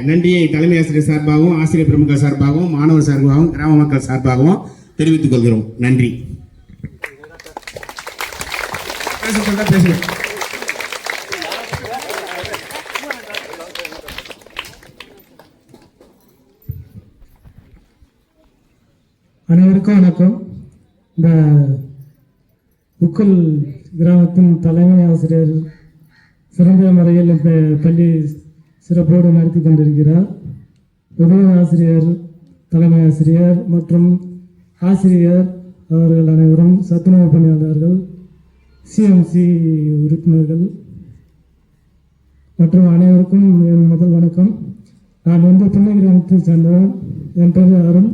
நன்றியை தலைமை ஆசிரியர் சார்பாகவும் ஆசிரியர் பெருமக்கள் சார்பாகவும் மாணவர் சார்பாகவும் கிராம மக்கள் சார்பாகவும் தெரிவித்துக் கொள்கிறோம். நன்றி. பேசுகிறேன். அனைவருக்கும் வணக்கம். இந்த உக்கல் கிராமத்தின் தலைமை ஆசிரியர் சிறந்த முறையில் இந்த பள்ளி சிறப்போடு நடத்தி கொண்டிருக்கிறார். உதவி ஆசிரியர், தலைமை ஆசிரியர் மற்றும் ஆசிரியர் அவர்கள் அனைவரும், சத்துணவு பணியாளர்கள், சிஎம்சி உறுப்பினர்கள் மற்றும் அனைவருக்கும் என் முதல் வணக்கம். நான் திண்ணை கிராமத்தை சேர்ந்தவன். என் பேர் அருண்.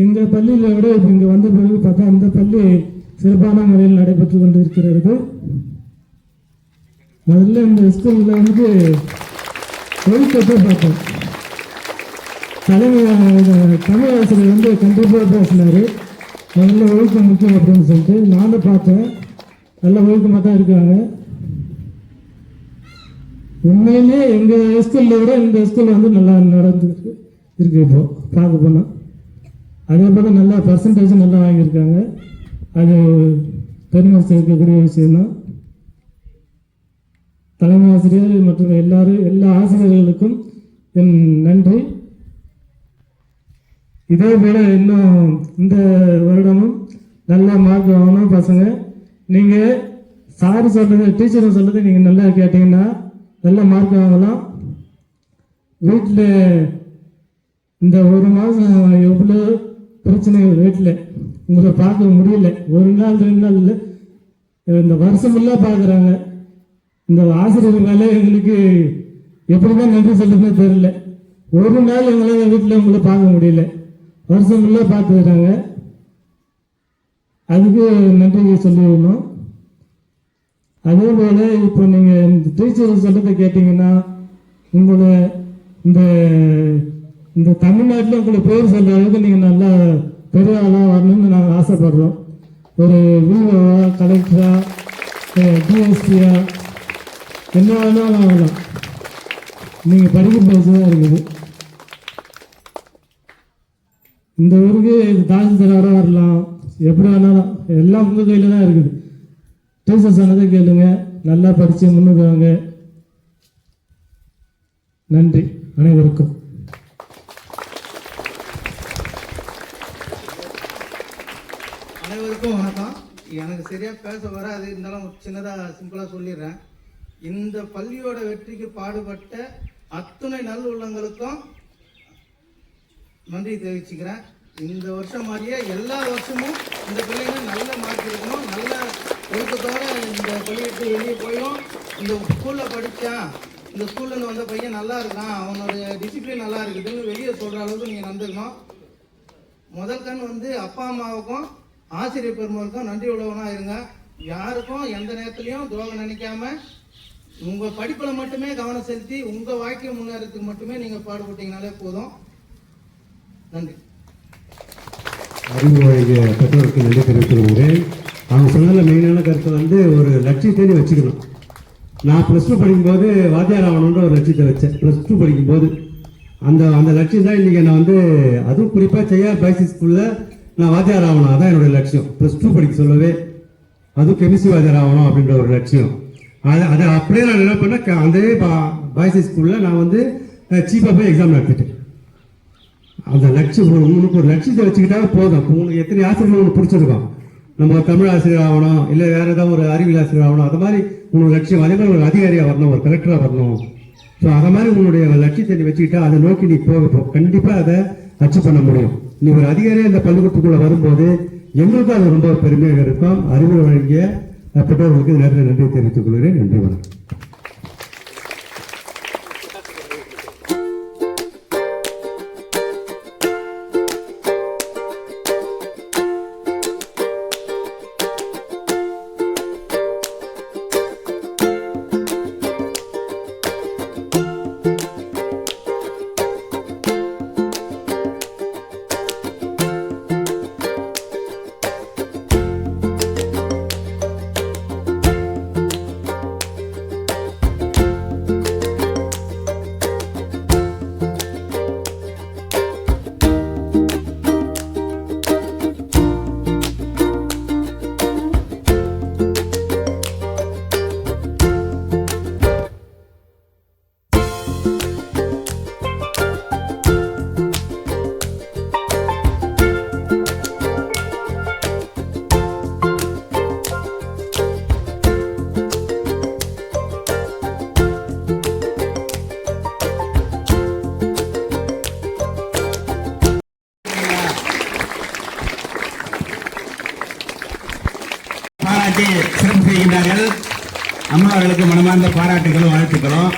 எங்கள் பள்ளியில் விட இங்கே வந்த பிறகு பார்த்தா இந்த பள்ளி சிறப்பான முறையில் நடைபெற்று கொண்டு இருக்கிறது. முதல்ல இந்த ஸ்கூலில் ஒழுக்கத்தை பார்த்தோம். தமிழ் ஆசிரியர் கண்டிப்பாக பேசினார். முதல்ல ஒழுக்கம் முக்கியம் அப்படின்னு சொல்லிட்டு நானும் பார்த்தேன். நல்ல ஒழுக்கமாக தான் இருக்காங்க. உண்மையிலே எங்கள் ஸ்கூலில் விட இந்த ஸ்கூல் நல்லா நடந்து இருக்கு. இப்போ பார்க்க போனால் அதே போல் நல்லா பர்சன்டேஜ் நல்லா வாங்கியிருக்காங்க. அது பெருமை சேர்க்கக்கூடிய விஷயம்தான். தலைமை ஆசிரியர் மற்றும் எல்லா ஆசிரியர்களுக்கும் என் நன்றி. இதே போல் இன்னும் இந்த வருடமும் நல்ல மார்க் வாங்கணும் பசங்க. நீங்கள் சார் சொல்கிறது, டீச்சர் சொல்கிறது நீங்கள் நல்லா கேட்டீங்கன்னா நல்ல மார்க் வாங்கலாம். வீட்டில் இந்த ஒரு மாதம் எவ்வளோ பிரச்சனைகள் வீட்டில் உங்களை பார்க்க முடியல. ஒரு நாள் 2 நாள் இல்லை, இந்த வருஷமெல்லாம் பார்க்குறாங்க. இந்த ஆசிரியர் மேலே எங்களுக்கு எப்படி தான் நன்றி சொல்லுறதுனே தெரியல. ஒரு நாள் எங்களால் வீட்டில் உங்களை பார்க்க முடியல. வருஷமெல்லாம் பார்த்துக்கிறாங்க. அதுக்கு நன்றி சொல்லிடணும். அதே போல் இப்போ நீங்கள் இந்த டீச்சர் சொல்கிறத கேட்டிங்கன்னா உங்களை இந்த தமிழ்நாட்டில் உங்களுக்கு பேர் சொல்கிற அளவுக்கு நீங்கள் நல்லா பெரிய ஆளாக வரணும்னு நாங்கள் ஆசைப்படுறோம். ஒரு விஓவா, கலெக்டரா, டிஎஸ்பியா என்ன வேணாலும் ஆகலாம். நீங்கள் படிக்க பேசி தான் இருக்குது. இந்த ஊருக்கு தாசில்தாராக வரலாம். எப்படி வேணாலும் எல்லாம் உங்கள் கையில் தான் இருக்குது. டீச்சர் சொன்னதை கேளுங்க, நல்லா படித்து முன்னுக்கு வாங்க. நன்றி அனைவருக்கும். அனைவருக்கும் வணக்கம். எனக்கு சரியாக பேச வராது, இருந்தாலும் சின்னதாக சிம்பிளாக சொல்லிடுறேன். இந்த பள்ளியோட வெற்றிக்கு பாடுபட்ட அத்துணை நல் உள்ளங்களுக்கும் நன்றி தெரிவிச்சுக்கிறேன். இந்த வருஷம் மாதிரியே எல்லா வருஷமும் இந்த பிள்ளைங்க நல்ல மார்க் இருக்கணும். நல்ல ஒழுக்கத்தோடு இந்த பள்ளியிட்டு வெளியே போயும் இந்த ஸ்கூலில் படித்தான், இந்த ஸ்கூல்லேருந்து வந்த பையன் நல்லா இருக்கான், அவனுடைய டிசிப்ளின் நல்லா இருக்குதுன்னு வெளியே சொல்கிற அளவுக்கு நீங்கள் நடந்துக்கணும். முதல் கண் அப்பா அம்மாவுக்கும் ஆசிரியர் பெருமருக்கும் நன்றி உள்ளவனாக இருங்க. யாருக்கும் எந்த நேரத்துலையும் துரோகம் நினைக்காம உங்கள் படிப்பில் மட்டுமே கவனம் செலுத்தி உங்கள் வாழ்க்கை முன்னேறதுக்கு மட்டுமே நீங்கள் பாடுபட்டீங்கனாலே போதும். நன்றி. அறிவு வழங்கிய பெற்றோருக்கு நன்றி தெரிவித்துக்கிறேன். அவங்க சொன்னதில் மெயினான கருத்து ஒரு லட்சியத்தை வச்சுக்கணும். நான் +2 படிக்கும்போது வாத்தியார் ஆகணுன்ற ஒரு லட்சியத்தை வச்சேன். +2 படிக்கும்போது அந்த லட்சியம் தான் இன்றைக்கி நான் அதுவும் குறிப்பாக செய்யார் பாய்ஸ் ஸ்கூலில் நான் வாத்தியார் ஆகணும். அதான் என்னுடைய லட்சியம். +2 படிக்க சொல்லவே அதுவும் கெமிஸ்ட்ரி வாத்தியார் ஆகணும் அப்படின்ற ஒரு லட்சியம். அதை அப்படியே நான் என்ன பண்ணேன், அந்த பாய்ஸ் ஸ்கூலில் நான் சீப்பாக போய் எக்ஸாம் நடத்திட்டேன். அந்த லட்சியம், உங்களுக்கு ஒரு லட்சியத்தை வச்சுக்கிட்டாவே போதும். உங்களுக்கு எத்தனை ஆசிரியர்கள் உங்களுக்கு பிடிச்சிருக்கோம். நம்ம தமிழ் ஆசிரியர் ஆகணும், இல்லை வேறு ஏதாவது ஒரு அறிவியல் ஆசிரியர் ஆகணும், அது மாதிரி உங்களுக்கு லட்சியம். அதே மாதிரி ஒரு அதிகாரியாக வரணும், ஒரு கலெக்டராக வரணும். ஸோ அதை மாதிரி உங்களுடைய லட்சியத்தை நீ வச்சுக்கிட்டா அதை நோக்கி நீ போகப்போம் கண்டிப்பாக அதை அச்சீவ் பண்ண முடியும். நீ ஒரு அதிகாரியாக இந்த பள்ளிக்கூடத்துக்குள்ளே வரும்போது எங்களுக்கும் அது ரொம்ப பெருமையாக இருக்கும். அறிவு வழங்கிய பெற்றோர்களுக்கு நேரத்தில் நன்றி தெரிவித்துக் கொள்கிறேன். நன்றி, வணக்கம். சிறப்பு செய்கின்றார்கள். அம்மா அவர்களுக்கு மனமார்ந்த பாராட்டுகளும் வாழ்த்துக்களும்.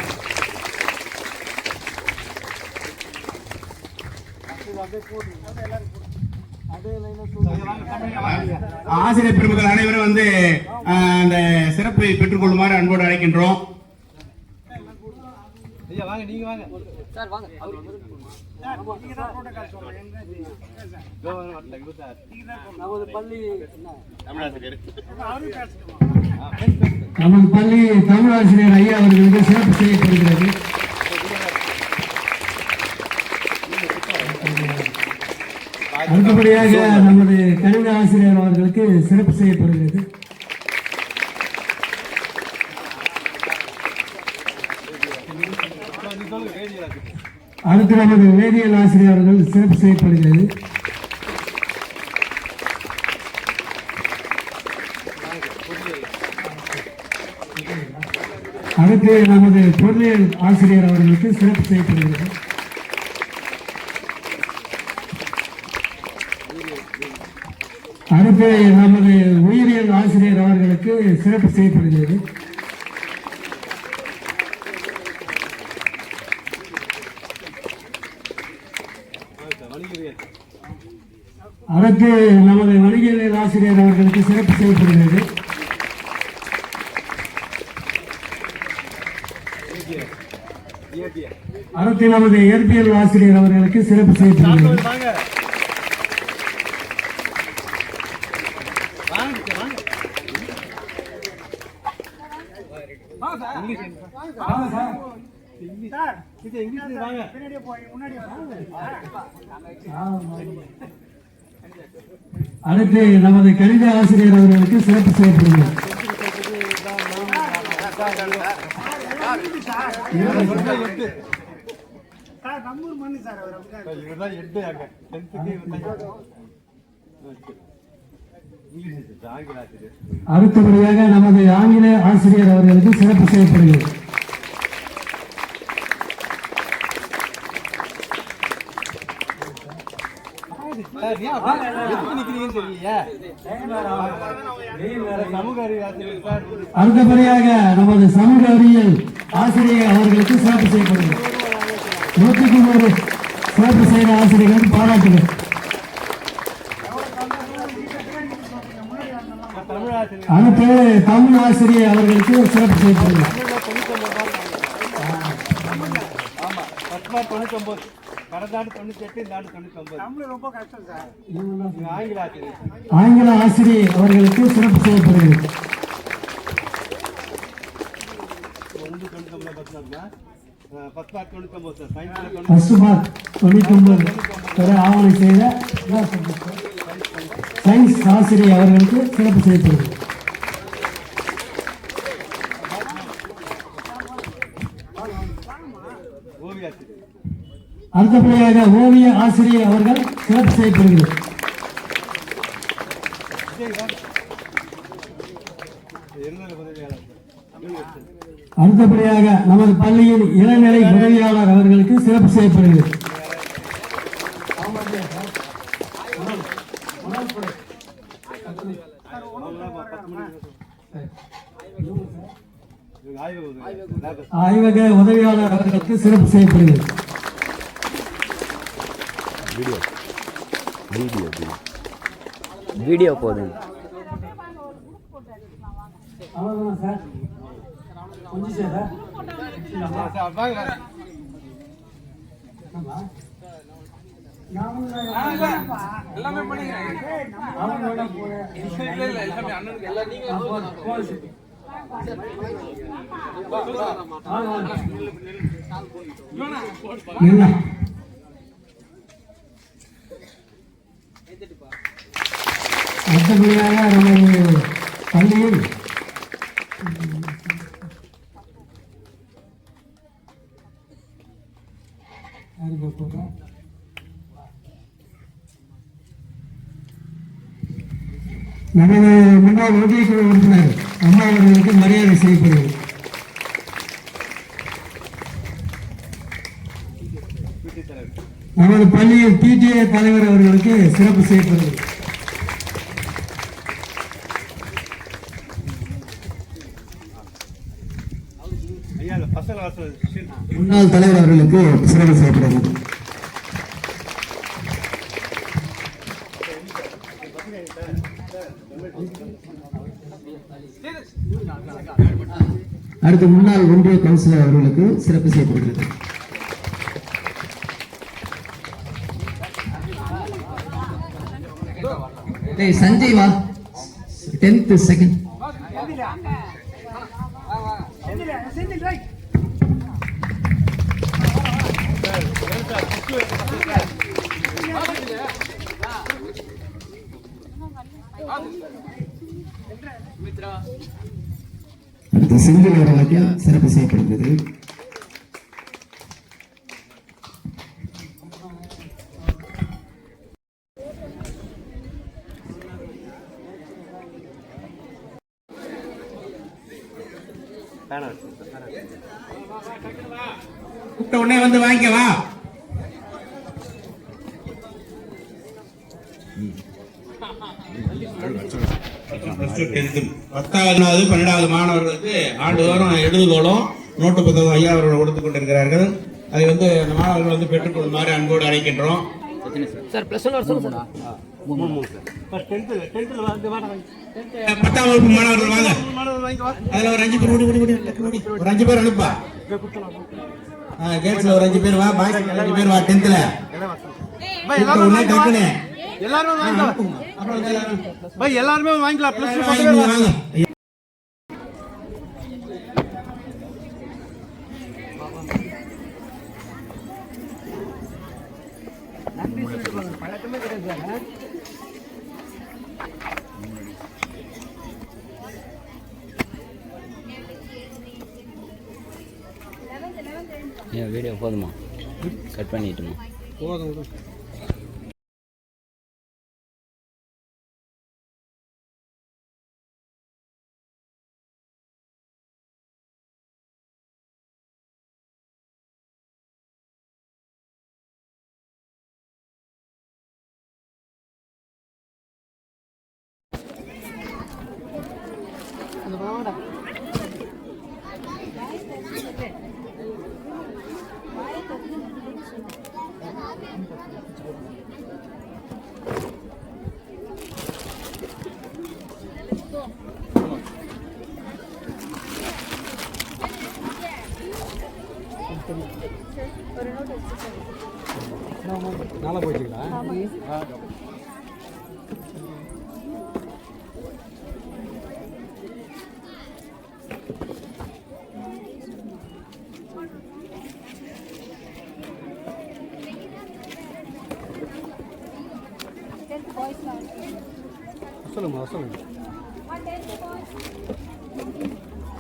ஆசிரியர் பெருமக்கள் அனைவரும் வந்து அந்த சிறப்பை பெற்றுக்கொள்ளுமாறு அன்போடு அழைக்கின்றோம். நமது பள்ளி தமிழாசிரியர் ஐயா அவர்களுக்கு சிறப்பு செய்யப்படுகிறது. அடுத்தபடியாக நமது கணித ஆசிரியர் அவர்களுக்கு சிறப்பு செய்யப்படுகிறது. அடுத்து நமது வேதியியல் ஆசிரியர் அவர்கள் சிறப்பு செய்யப்படுகிறது. அடுத்து நமது பொருளியல் ஆசிரியர் அவர்களுக்கு சிறப்பு செய்யப்படுகிறது. அடுத்து நமது உயிரியல் ஆசிரியர் அவர்களுக்கு சிறப்பு செய்யப்படுகிறது. அடுத்து நமது வணிகவியல் ஆசிரியர் அவர்களுக்கு சிறப்பு செய்யப்படுகிறது. அடுத்து நமது இயற்பியல் ஆசிரியர் அவர்களுக்கு சிறப்பு செய்யப்படுகிறது. அடுத்து நமது கணித ஆசிரியர் அவர்களுக்கு சிறப்பு செய்யப்படுகிறது. அடுத்தபடியாக நமது ஆங்கில ஆசிரியர் அவர்களுக்கு சிறப்பு செய்யப்படுகிறது. அடுத்தபடியாக நமது சமூக அறிவியல் ஆசிரியர் அவர்களுக்கு சிறப்பு செய்யப்படுகிறது. 100 சிறப்பு செய்த ஆசிரியர்களுக்கு பாராட்டுகள். அடுத்து தமிழ் ஆசிரியர் அவர்களுக்கு சிறப்பு செய்யப்படுகிறது. ஆங்கில ஆசிரியர் அவர்களுக்கு சிறப்பு செய்யப்படுகிறது. ஆவணை செய்த சயின்ஸ் ஆசிரியர் அவர்களுக்கு சிறப்பு செய்யப்படுகிறது. அடுத்தபடியாக ஓவிய ஆசிரியர் அவர்கள் சிறப்பு செய்யப்படுகிறது. அடுத்தபடியாக நமது பள்ளியின் இளநிலை உதவியாளர் அவர்களுக்கு சிறப்பு செய்யப்படுகிறது. ஆய்வக உதவியாளர் அவர்களுக்கு சிறப்பு செய்யப்படுகிறது. வீடியோ போதும். அவ்வளவுதான் சார். கொஞ்சம் சார் எல்லாமே பண்ணிக்கிறேன். அண்ணனுக்கு எல்லாம் நீங்க அடுத்தபடியாக நமது பள்ளியில் நமது முன்னாள் ஒன்றியக்குழு உறுப்பினர் அம்மா அவர்களுக்கு மரியாதை செய்யப்படுகிறது. நமது பள்ளியில் பிடிஏ தலைவர் அவர்களுக்கு சிறப்பு செய்யப்படுகிறது. முன்னாள் தலைவர் அவர்களுக்கு சிறப்பு செய்யப்படுகிறது. அடுத்து முன்னாள் ஒன்றிய கவுன்சிலர் அவர்களுக்கு சிறப்பு செய்யப்படுகிறது. சஞ்சய் வா 10th செகண்ட். அடுத்து செந்தில் அவர்களுக்கு சிறப்பு செய்யப்படுகிறது. கூப்பிட்ட உடனே வந்து வாங்கிக்க வா. பத்தாவது 12வது மாணவர்களுக்கு ஆண்டுதோறும் எழுதுகோளும் நோட்டு புத்தகம் ஐயா அவர்கள் கொடுத்துக் கொண்டிருக்கிறார்கள். அதை வந்து அந்த மாணவர்கள் வந்து பெற்றுக்கொள்ளுமாறு அன்போடு அழைக்கின்றோம். பத்தாம் வகுப்பு மாணவர்கள் வாங்க. அதுல ஒரு 5 பேர் ஒரு 5 பேர் அனுப்பா. கேட்ஸ்ல ஒரு 5 பேர் வா, பாய்ஸ் 5 பேர் வா. 10th எல்லாருமே வாங்கிக்கலாம். வாங்க. வீடியோ போதுமா? கட் பண்ணிட்டுமா? போதும். நாளா போயிட்டீங்களா? சொல்லுங்க சொல்லுங்க.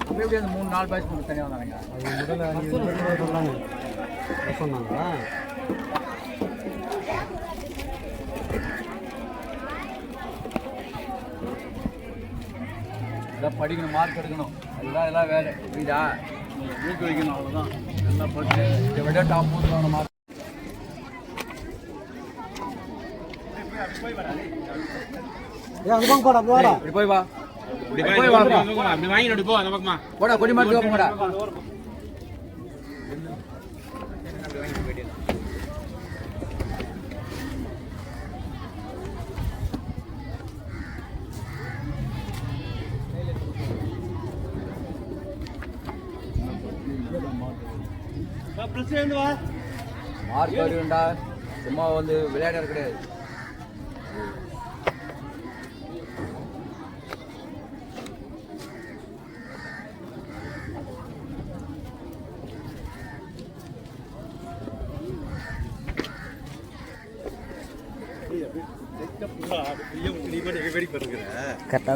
அப்படியே அந்த 3-4 பாய்ஸ் மட்டும் தனியாக வந்தாங்க. அது முதல்ல சொன்னாங்க. எல்லாம் படிக்கணும், மார்க் எடுக்கணும், அதுதான் எல்லாம் வேலை. புரியுதா? வீட்டு வைக்கணும், அவ்வளோதான். எல்லாம் படிச்சு இதை விட டாப் போட்டு மார்க். போய் வா, அப்படி வாங்கி போ. அந்த பக்கமா போடா, கொடி மார்க் போடா. மார்க் வருண்டா, சும்மா வந்து விளையாட கிடையாது. கரெக்டாக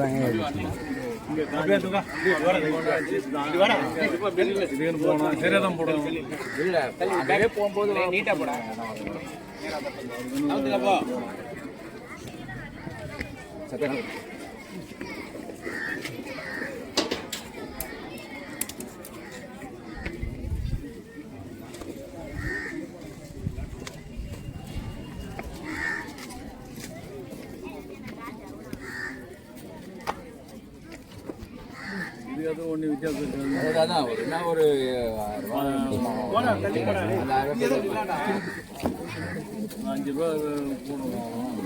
தாங்க போகும்போது நீட்டா போட ஒன்றும் வித்தியாசம் இருக்காது. அதான் ஒரு என்ன ஒரு 5 ரூபா போடுவோம்.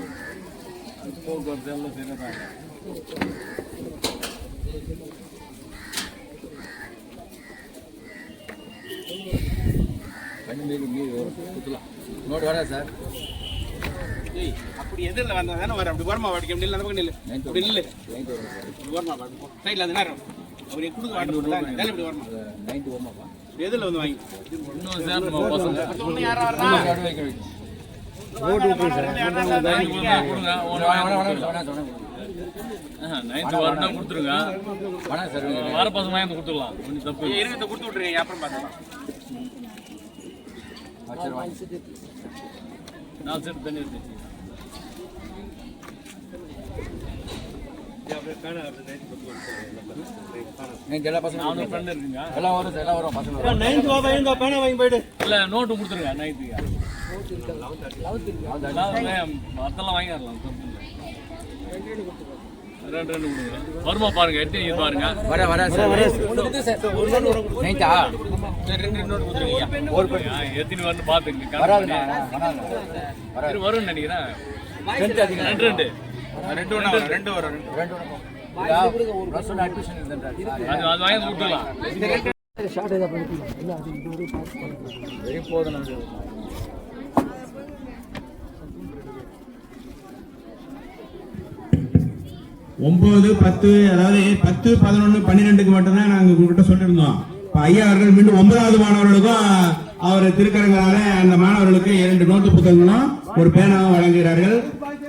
போக்குவரத்து எல்லாம் சரிதான். நோட்டு வரா சார். அப்படி எதிரில் வந்தா தானே வர அப்படி வரமா வாடிக்க முடியல அந்த பக்கம் நில்லு அப்படி நில்லு வரமா சைடில் அது நேரம் அப்படி கொடுக்க வாட்டர் இப்படி வரமா 90 வருமாப்பா. எதிரில் வந்து வாங்கி இன்னும் சேர்ந்துமா பசங்க யாரும் வரலாம் ஓட்டு விட்டு சார் நைன்த்து வரணும் கொடுத்துருங்க. வேணாம் சார் வர பசங்க வாங்கி கொடுத்துடலாம். ஒன்றும் தப்பு இருக்கிறத கொடுத்து விட்ருங்க அப்புறம் பார்த்துக்கலாம். சரி வாங்கி 4 செட் தண்ணி எடுத்து எல்லா பசங்க ஃப்ரெண்ட் இருக்குங்க. எல்லாம் வரும் எல்லாம் வரும் பசங்க. 9th வா பையன் பேனா வாங்கி போயிடு. இல்லை நோட்டு கொடுத்துருங்க. 9th அதெல்லாம் வாங்கிடலாம். ரெண்டு கொடுங்க. வருமா பாருங்க. எத்தனை பாருங்க. வர வர நைட்டா ரெண்டு நோட்டு கொடுத்துருங்க. எத்தனை வரணும் பார்த்துங்க. வரும்னு நினைக்கிறேன். ரெண்டு வரும். அது வாங்கி கொடுத்துடலாம். போதும். 9, 10 அதாவது 10, 11, 12க்கு மட்டும்தான் நாங்க உங்ககிட்ட சொல்லியிருந்தோம். இப்ப ஐயா அவர்கள் மீண்டும் 9வது மாணவர்களுக்கும் அவர் திருக்கரங்களால அந்த மாணவர்களுக்கு 2 நோட்டு புத்தகங்களும் ஒரு பேனாவும் வழங்குகிறார்கள்.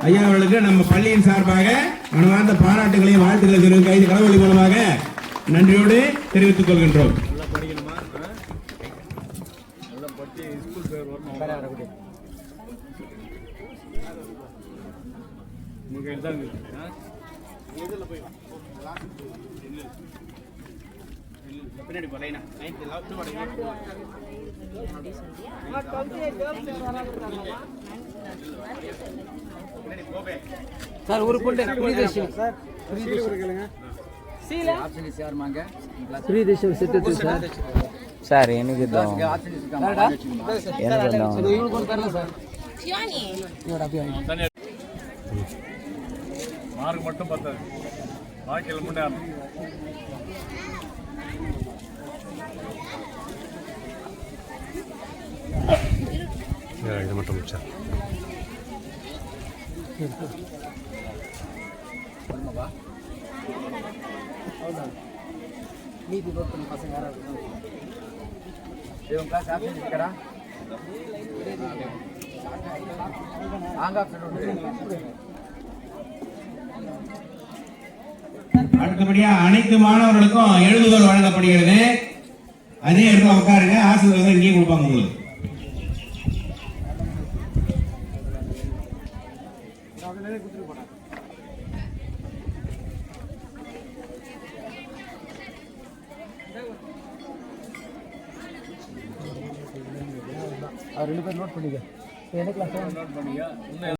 ஐயா அவர்களுக்கு நம்ம பள்ளியின் சார்பாக மனமார்ந்த பாராட்டுகளையும் வாழ்த்துக்களை தெரிவிக்க இந்த கலவொலி மூலமாக நன்றியோடு தெரிவித்துக் கொள்கின்றோம். பின்னாடி போலைனா 9th சார் ஒரு பொண்ணு Priyadarshini sir Priyadarshini set sir sir எனக்கு தான் மார்க் மட்டும் பத்தாது. பாக்கியில் முன்னேறணும். இது மட்டும் முடிச்சா மீதி நோட் பண்ணி பசங்க யாராவது அடுத்தபடியா அனைத்து மாணவர்களுக்கும் எழுதுதல் வழங்கப்படுகிறது. அதே இடத்துல உட்காருங்க. ஆசிரியர் இங்கேயே கொடுப்பாங்க உங்களுக்கு. அவர் 2 பேர் நோட் பண்ணிக்க. எனக்கு நோட் பண்ணிக்க.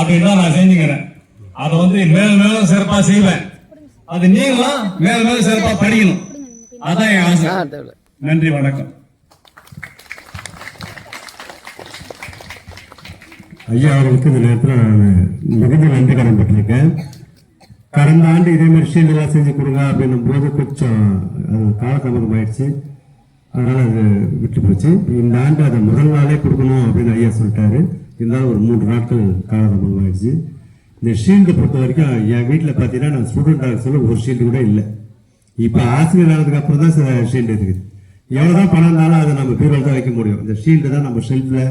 அப்படின்னா நான் செஞ்சுக்கிறேன். அதை மேலும் மேலும் சிறப்பா செய்வேன். அது நீங்களும் மேலும் மேலும் சிறப்பா படிக்கணும். அதான் என் ஆசை. நன்றி, வணக்கம். ஐயா அவர்களுக்கு இந்த நேரத்தில் நான் மிகுந்த நன்றி கடன் பட்டிருக்கேன். கடந்த ஆண்டு இதே மாதிரி ஷீல்டெல்லாம் செஞ்சு கொடுங்க அப்படின்னும் போது கொஞ்சம் அது காலதாமதம் ஆயிடுச்சு. அதனால அது விட்டு போச்சு. இந்த ஆண்டு அதை முதல் நாளே கொடுக்கணும் அப்படின்னு ஐயா சொல்லிட்டாரு. இருந்தாலும் ஒரு 3 நாட்கள் காலதாமதம் ஆயிடுச்சு. இந்த ஷீல்டு பொறுத்த வரைக்கும் என் வீட்டில் பார்த்தீங்கன்னா நான் ஸ்டூடெண்டாக சொல்ல ஒரு ஷீல்டு கூட இல்லை. இப்போ ஆசிரியர் ஆனதுக்கு அப்புறம் தான் ஷீல்டு இருக்குது. எவ்வளோதான் பணம் இருந்தாலும் அதை நம்ம பீரோல் தான் வைக்க முடியும். இந்த ஷீல்டு தான் நம்ம ஷெல்ஃபில்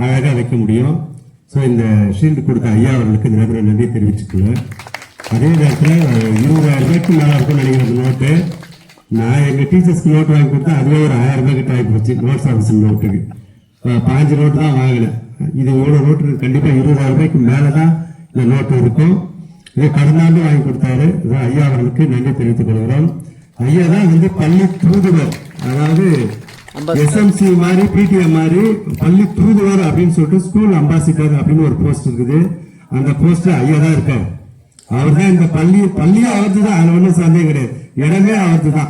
அழகாக வைக்க முடியும். ஸோ இந்த ஷீல்டு கொடுத்த ஐயா அவர்களுக்கு இந்த நேரத்தில் நன்றி தெரிவிச்சுக்கல. அதே நேரத்தில் 20,000 ரூபாய்க்கு மேலே இருக்கும்னு நினைக்கிற நோட்டு நான் எங்கள் டீச்சர்ஸ்க்கு நோட்டு வாங்கி கொடுத்தா அதுவே ஒரு 1000 ரூபாய் கிட்ட ஆகி போச்சு. நோட்ஸ் ஆஃபீஸில் நோட்டுக்கு 5 நோட்டு தான் வாங்கினேன். இது இவ்வளோ நோட்டு கண்டிப்பாக 20,000 ரூபாய்க்கு மேலே தான் இந்த நோட்டு இருக்கும். இதை கடந்த ஆண்டு வாங்கி கொடுத்தாரு. ஐயா அவர்களுக்கு நன்றி தெரிவித்துக் கொள்கிறோம். ஐயா தான் வந்து பள்ளி தூதுவர், அதாவது எஸ்எம்சி மாதிரி பிடிஎம் மாதிரி பள்ளி தூதுவர் அப்படின்னு சொல்லிட்டு ஸ்கூல் அம்பாசிடர் அப்படின்னு ஒரு போஸ்ட் இருக்குது. அந்த போஸ்ட் ஐயா தான் இருக்காரு. அவர் தான் இந்த பள்ளியே அவர்து தான், அதில் ஒன்றும் சந்தேகம் கிடையாது. இடமே அவர்து தான்.